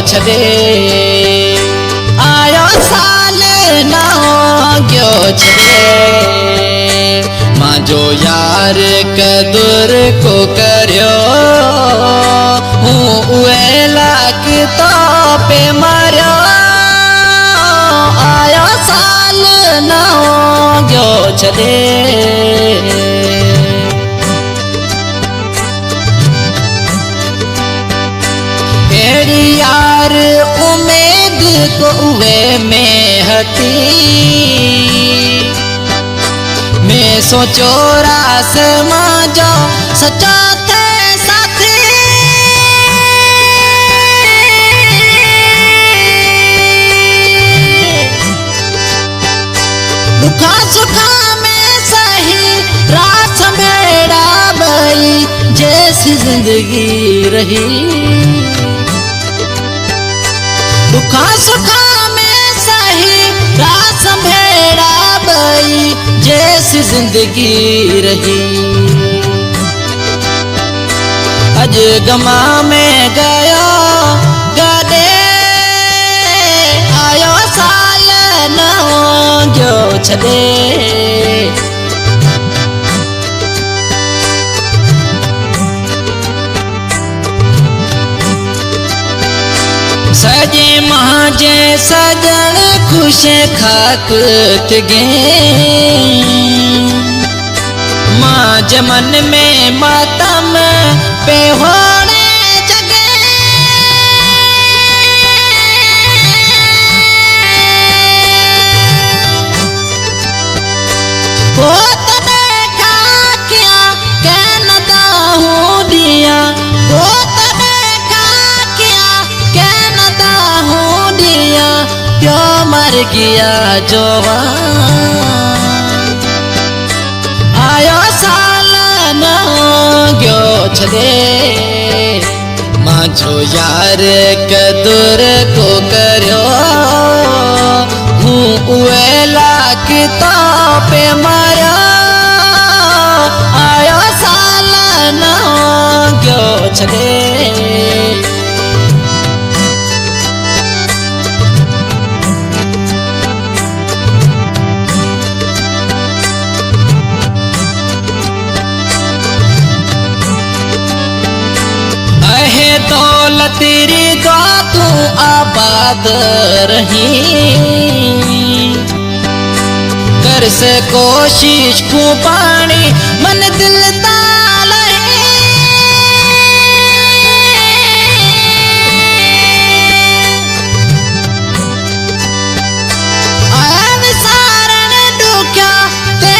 छदे आयो साल न गयो छदे मांजो यार कदुर को करयो हूँ उए लाख तो पे मारो आयो साल न गयो छदे यार उम्मीद को वे में हती मैं सोचो रास मांजो सच्चा थे साथी दुखा सुखा में सही रास मेरा भई जैसी जिंदगी रही दुखा सुखा में सही रास भेड़ा बई जैसी जिंदगी रही अज गमा में गयो गदे आयो साल न गयो छदे सजे महाजे सजन खुश खाक गे माज मन में मातम पे होने जगे वो तो देखा क्या कहना हूँ दिया वो क्यों मर गया जवान आयो साल न गयो छदे मांझो यार कदुर को करयो हूँ उए लाख तो पे मारो आयो साल न गयो छदे तेरी दुआ तू आबाद रही कर से कोशिश को पानी मन दिल ताले आया विसारण दुख्या ते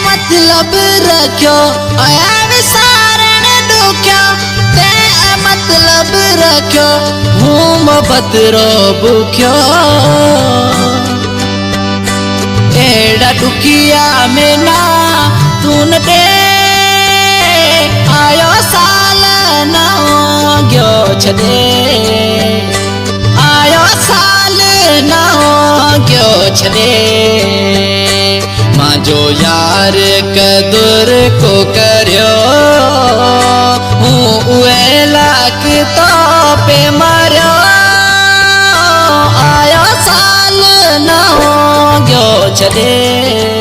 मतलब रखो आया विसारण दुख्या मतलब रखो हूँ मोहब्बत रो बुख्यो एड़ा दुखिया में ना तून दे आयो साल न गयो छदे आयो साल न गयो छदे मांजो यार कदुर को करयो हूँ उए लाख तो पे मारो आयो साल न गयो छदे।